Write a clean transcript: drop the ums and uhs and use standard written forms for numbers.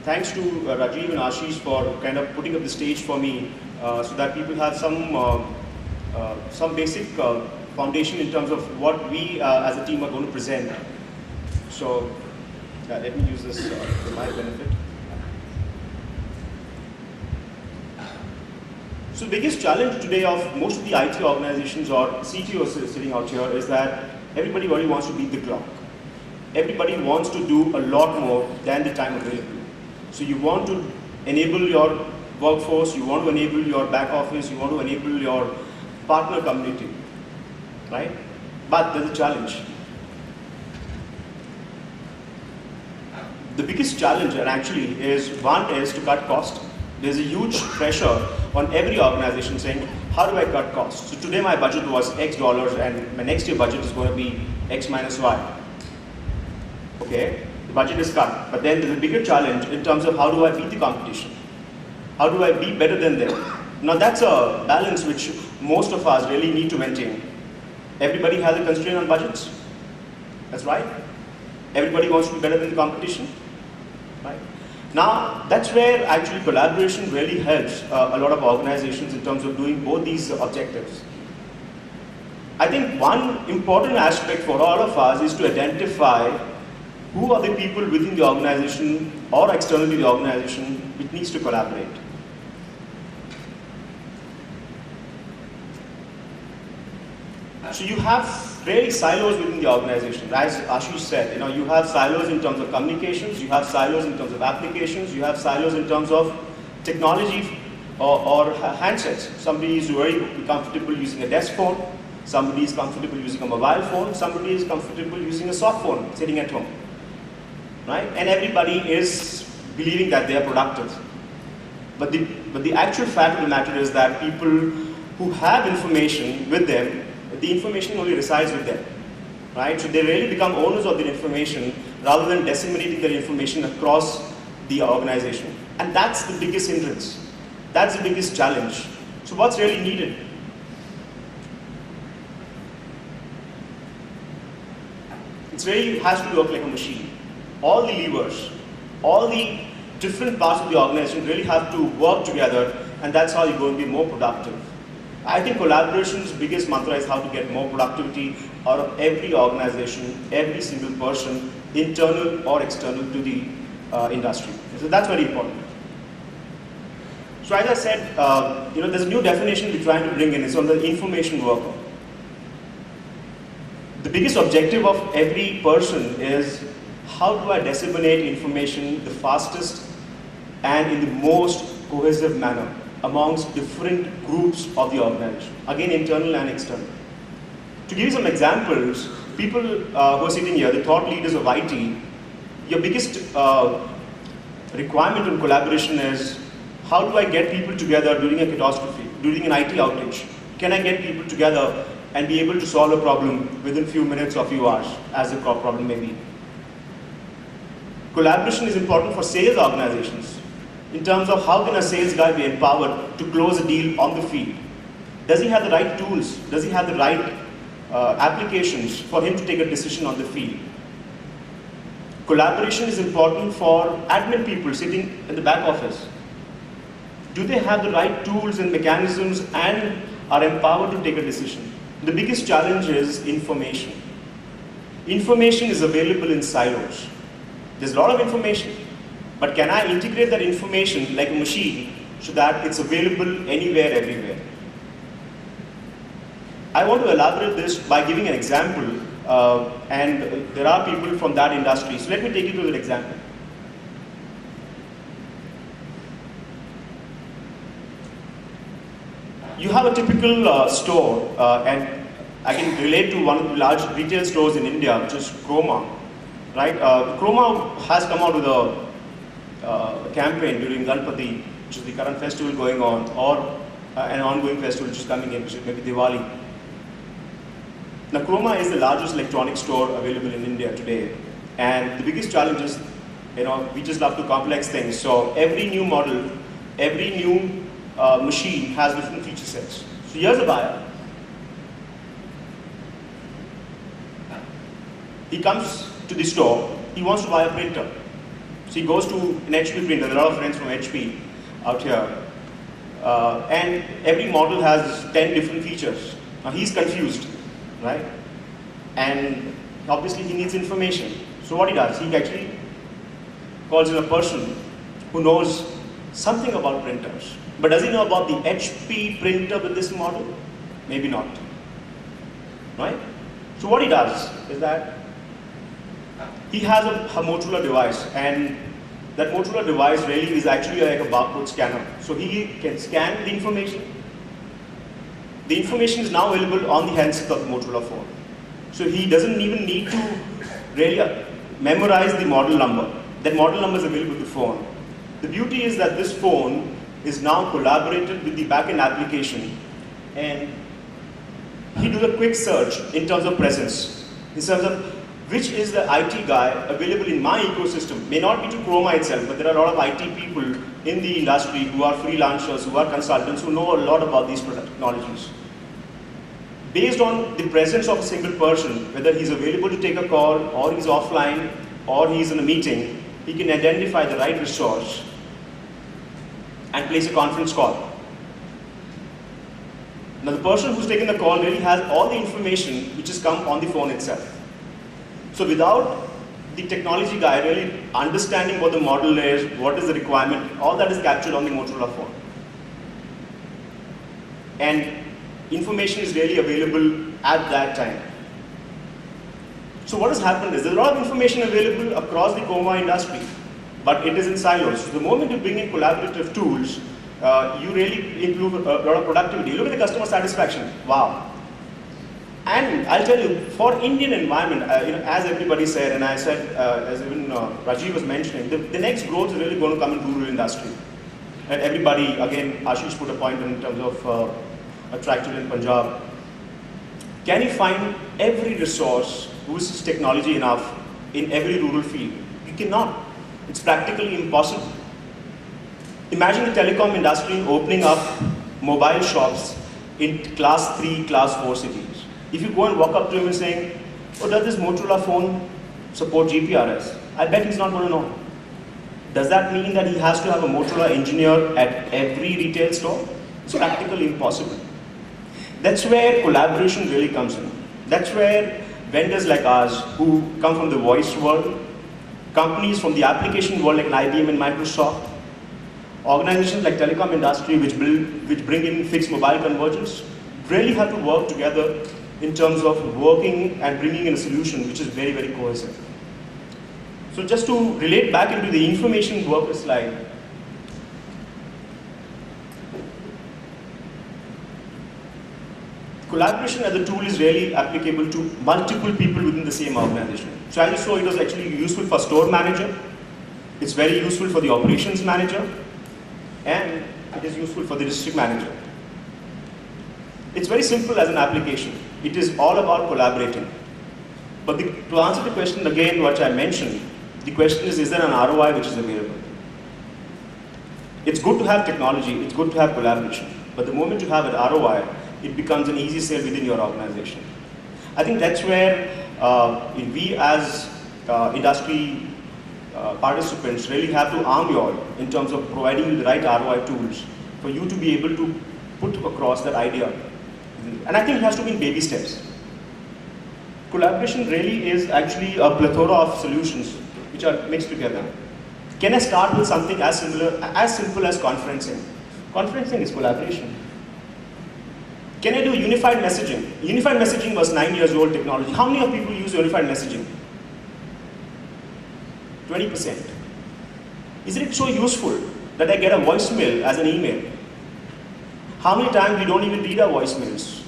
thanks to Rajiv and Ashish for kind of putting up the stage for me so that people have some basic foundation in terms of what we as a team are going to present. So let me use this for my benefit. So the biggest challenge today of most of the IT organizations or CTOs sitting out here is that everybody really wants to beat the clock. Everybody wants to do a lot more than the time available. So you want to enable your workforce, you want to enable your back office, you want to enable your partner community, right? But there's a challenge. The biggest challenge, and actually, is to cut cost. There's a huge pressure on every organization saying, how do I cut costs? So today my budget was X dollars and my next year budget is going to be X minus Y. Okay, the budget is cut, but then there's a bigger challenge in terms of how do I beat the competition? How do I be better than them? Now that's a balance which most of us really need to maintain. Everybody has a constraint on budgets. That's right. Everybody wants to be better than the competition. Right? Now that's where actually collaboration really helps a lot of organizations in terms of doing both these objectives. I think one important aspect for all of us is to identify who are the people within the organization or externally the organization which needs to collaborate. So you have really silos within the organization. As Ashish said, you have silos in terms of communications, you have silos in terms of applications, you have silos in terms of technology or handsets. Somebody is very comfortable using a desk phone, somebody is comfortable using a mobile phone, somebody is comfortable using a soft phone sitting at home. Right? And everybody is believing that they are productive. But the actual fact of the matter is that people who have information with them, the information only resides with them. Right? So they really become owners of their information rather than disseminating their information across the organization. And that's the biggest hindrance. That's the biggest challenge. So what's really needed? It really has to work like a machine. All the levers, all the different parts of the organization really have to work together, and that's how you're going to be more productive. I think collaboration's biggest mantra is how to get more productivity out of every organization, every single person, internal or external to the industry. So that's very important. So as I said, there's a new definition we're trying to bring in. It's on the information worker. The biggest objective of every person is how do I disseminate information the fastest and in the most cohesive manner amongst different groups of the organization, again internal and external. To give you some examples, people who are sitting here, the thought leaders of IT, your biggest requirement on collaboration is how do I get people together during a catastrophe, during an IT outage? Can I get people together and be able to solve a problem within a few minutes or few hours, as the problem may be? Collaboration is important for sales organizations in terms of how can a sales guy be empowered to close a deal on the field. Does he have the right tools? Does he have the right applications for him to take a decision on the field? Collaboration is important for admin people sitting in the back office. Do they have the right tools and mechanisms and are empowered to take a decision? The biggest challenge is information. Information is available in silos. There's a lot of information, but can I integrate that information like a machine so that it's available anywhere, everywhere? I want to elaborate this by giving an example, and there are people from that industry. So let me take you to that example. You have a typical store, and I can relate to one of the large retail stores in India, which is Croma. Right? Croma has come out with a campaign during Ganpati, which is the current festival going on, or an ongoing festival which is coming in, which is maybe Diwali. Now, Croma is the largest electronic store available in India today, and the biggest challenge is, we just love to complex things. So every new model, every new machine has different feature sets. So here's a buyer. He comes to the store, he wants to buy a printer. So he goes to an HP printer. There are a lot of friends from HP out here. And every model has 10 different features. Now he's confused, right? And obviously he needs information. So what he does, he actually calls in a person who knows something about printers. But does he know about the HP printer with this model? Maybe not, right? So what he does is that he has a Motorola device, and that Motorola device really is actually like a barcode scanner. So he can scan the information. The information is now available on the handset of the Motorola phone. So he doesn't even need to really memorize the model number. That model number is available with the phone. The beauty is that this phone is now collaborated with the backend application, and he does a quick search in terms of presence, in terms of which is the IT guy available in my ecosystem. May not be to Chroma itself, but there are a lot of IT people in the industry who are freelancers, who are consultants, who know a lot about these technologies. Based on the presence of a single person, whether he's available to take a call, or he's offline, or he's in a meeting, he can identify the right resource and place a conference call. Now the person who's taking the call really has all the information which has come on the phone itself. So without the technology guy really understanding what the model is, what is the requirement, all that is captured on the Motorola phone. And information is really available at that time. So what has happened is there's a lot of information available across the Chroma industry, but it is in silos. So the moment you bring in collaborative tools, you really improve a lot of productivity. Look at the customer satisfaction. Wow. And I'll tell you, for Indian environment, as everybody said, and I said, as even Rajiv was mentioning, the next growth is really going to come in rural industry. And everybody, again, Ashish put a point in terms of attracted in Punjab. Can you find every resource who is technology enough in every rural field? You cannot. It's practically impossible. Imagine the telecom industry opening up mobile shops in class 3, class 4 cities. If you go and walk up to him and saying, oh, does this Motorola phone support GPRS? I bet he's not going to know. Does that mean that he has to have a Motorola engineer at every retail store? It's practically impossible. That's where collaboration really comes in. That's where vendors like us, who come from the voice world, companies from the application world like IBM and Microsoft, organizations like telecom industry which bring in fixed mobile convergence, really have to work together in terms of working and bringing in a solution which is very, very cohesive. So just to relate back into the information worker slide, collaboration as a tool is really applicable to multiple people within the same organization. So as you saw, it was actually useful for store manager, it's very useful for the operations manager, and it is useful for the district manager. It's very simple as an application. It is all about collaborating. But to answer the question again, what I mentioned, the question is there an ROI which is available? It's good to have technology, it's good to have collaboration, but the moment you have an ROI, it becomes an easy sale within your organization. I think that's where we as industry participants really have to arm you all in terms of providing you the right ROI tools for you to be able to put across that idea. And I think it has to be in baby steps. Collaboration really is actually a plethora of solutions which are mixed together. Can I start with something as simple as conferencing? Conferencing is collaboration. Can I do unified messaging? Unified messaging was 9 years old technology. How many of people use unified messaging? 20%. Isn't it so useful that I get a voicemail as an email? How many times we don't even read our voicemails?